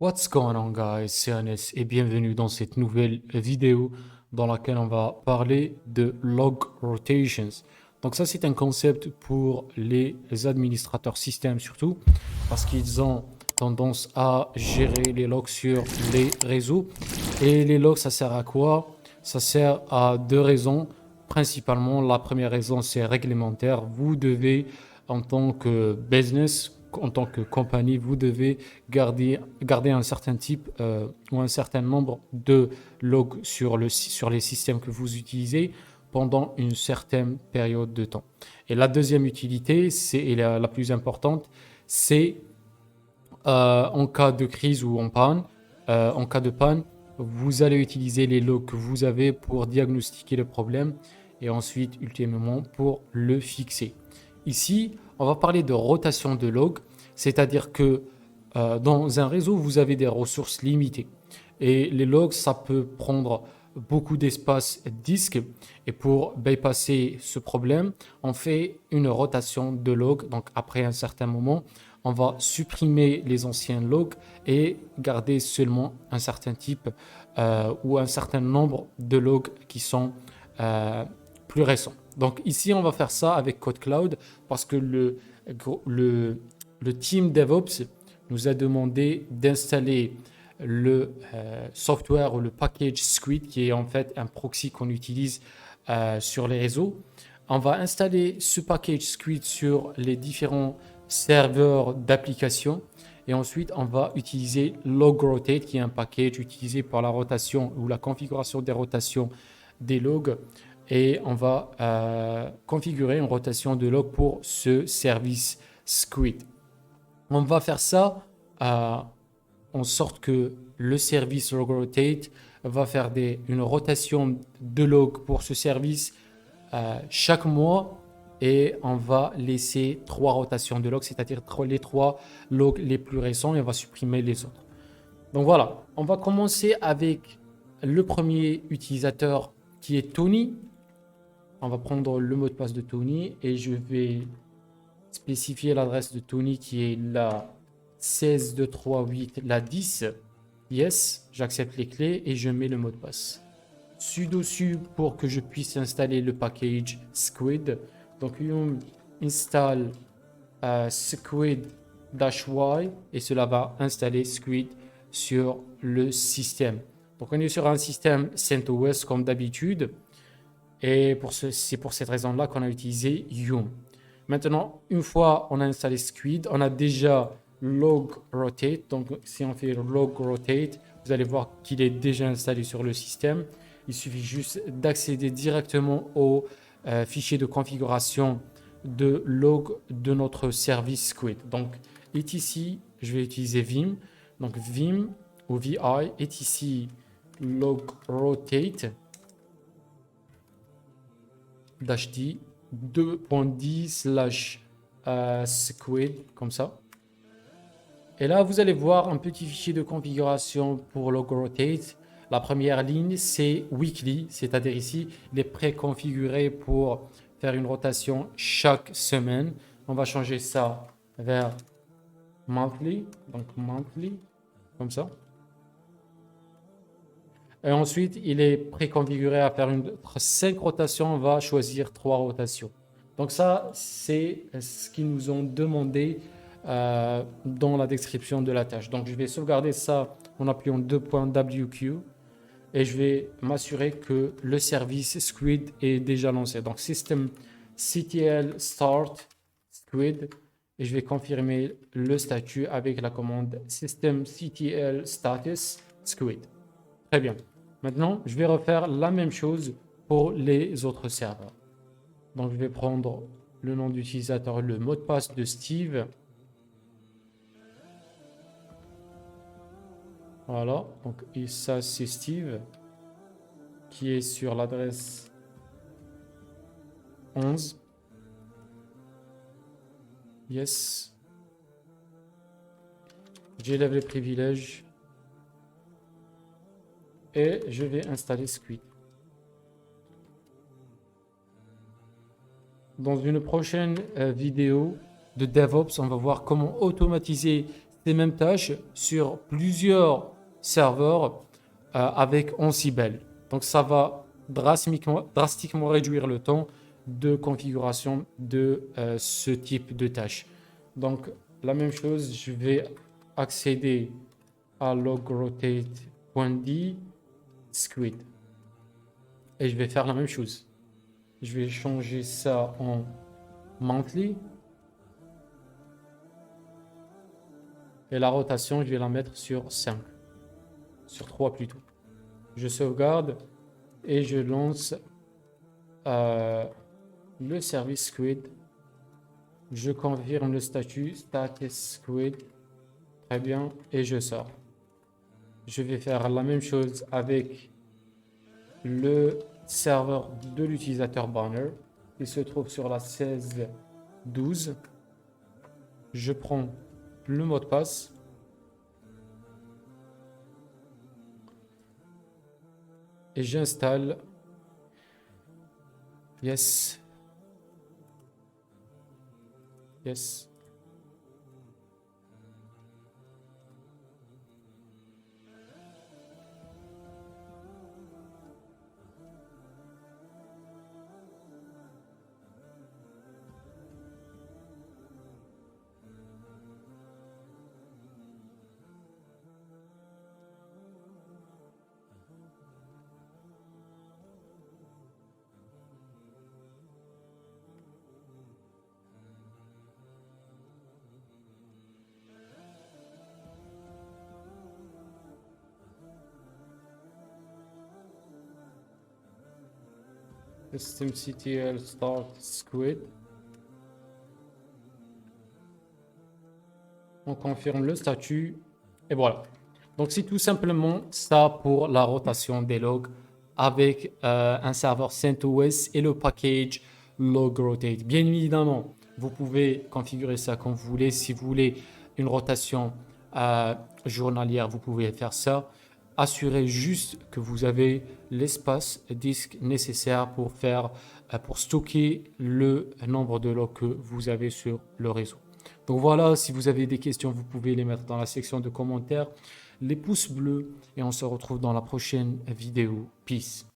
What's going on guys, c'est Anes et bienvenue dans cette nouvelle vidéo dans laquelle on va parler de log rotations. Donc ça c'est un concept pour les administrateurs système surtout parce qu'ils ont tendance à gérer les logs sur les réseaux. Et les logs ça sert à quoi? Ça sert à deux raisons. Principalement, la première raison c'est réglementaire. Vous devez en tant que business, en tant que compagnie, vous devez garder un certain type ou un certain nombre de logs sur les systèmes que vous utilisez pendant une certaine période de temps. Et la deuxième utilité, et la plus importante, c'est en cas de crise ou en cas de panne, vous allez utiliser les logs que vous avez pour diagnostiquer le problème et ensuite, ultimement, pour le fixer. Ici, on va parler de rotation de logs, c'est-à-dire que dans un réseau, vous avez des ressources limitées. Et les logs, ça peut prendre beaucoup d'espace disque. Et pour bypasser ce problème, on fait une rotation de logs. Donc après un certain moment, on va supprimer les anciens logs et garder seulement un certain type ou un certain nombre de logs qui sont plus récents. Donc ici, on va faire ça avec Code Cloud parce que le team DevOps nous a demandé d'installer le software ou le package Squid, qui est en fait un proxy qu'on utilise sur les réseaux. On va installer ce package Squid sur les différents serveurs d'application et ensuite on va utiliser LogRotate, qui est un package utilisé pour la rotation ou la configuration des rotations des logs, et on va configurer une rotation de log pour ce service Squid. On va faire ça en sorte que le service LogRotate va faire une rotation de log pour ce service chaque mois, et on va laisser 3 rotations de log, c'est-à-dire les 3 logs les plus récents, et on va supprimer les autres. Donc voilà, on va commencer avec le premier utilisateur qui est Tony. On va prendre le mot de passe de Tony et je vais spécifier l'adresse de Tony qui est la 16238, la 10. Yes, j'accepte les clés et je mets le mot de passe. Sudo su pour que je puisse installer le package Squid. Donc yum install squid-y et cela va installer Squid sur le système. Donc on est sur un système CentOS comme d'habitude. Et c'est pour cette raison-là qu'on a utilisé Yum. Maintenant, une fois on a installé Squid, on a déjà log rotate. Donc si on fait log rotate, vous allez voir qu'il est déjà installé sur le système. Il suffit juste d'accéder directement au fichier de configuration de log de notre service Squid. Donc etc, je vais utiliser Vim. Donc Vim ou VI est ici log rotate -d 2.10/squid, comme ça. Et là, vous allez voir un petit fichier de configuration pour LogRotate. La première ligne, c'est weekly, c'est-à-dire ici, il est préconfiguré pour faire une rotation chaque semaine. On va changer ça vers monthly, donc monthly, comme ça. Et ensuite, il est préconfiguré à faire 5 rotations. On va choisir 3 rotations. Donc ça, c'est ce qu'ils nous ont demandé dans la description de la tâche. Donc je vais sauvegarder ça en appuyant 2.wq et je vais m'assurer que le service Squid est déjà lancé. Donc systemctl start Squid, et je vais confirmer le statut avec la commande systemctl status Squid. Très bien. Maintenant, je vais refaire la même chose pour les autres serveurs. Donc, je vais prendre le nom d'utilisateur, le mot de passe de Steve. Voilà. Donc, et ça, c'est Steve qui est sur l'adresse 11. Yes. J'élève les privilèges. Et je vais installer Squid. Dans une prochaine vidéo de DevOps, on va voir comment automatiser ces mêmes tâches sur plusieurs serveurs avec Ansible. Donc ça va drastiquement réduire le temps de configuration de ce type de tâches. Donc la même chose, je vais accéder à logrotate.d squid et je vais faire la même chose. Je vais changer ça en monthly et la rotation, je vais la mettre sur 5, sur 3 plutôt. Je sauvegarde et je lance le service squid. Je confirme le statut status squid. Très bien, et je sors. Je vais faire la même chose avec le serveur de l'utilisateur banner. Il se trouve sur la 16.12. Je prends le mot de passe. Et j'installe. Yes. Yes. systemctl start squid. On confirme le statut et voilà. Donc c'est tout simplement ça pour la rotation des logs avec un serveur CentOS et le package logrotate. Bien évidemment, vous pouvez configurer ça comme vous voulez. Si vous voulez une rotation journalière, vous pouvez faire ça. Assurez juste que vous avez l'espace disque nécessaire pour stocker le nombre de logs que vous avez sur le réseau. Donc voilà, si vous avez des questions, vous pouvez les mettre dans la section de commentaires, les pouces bleus, et on se retrouve dans la prochaine vidéo. Peace.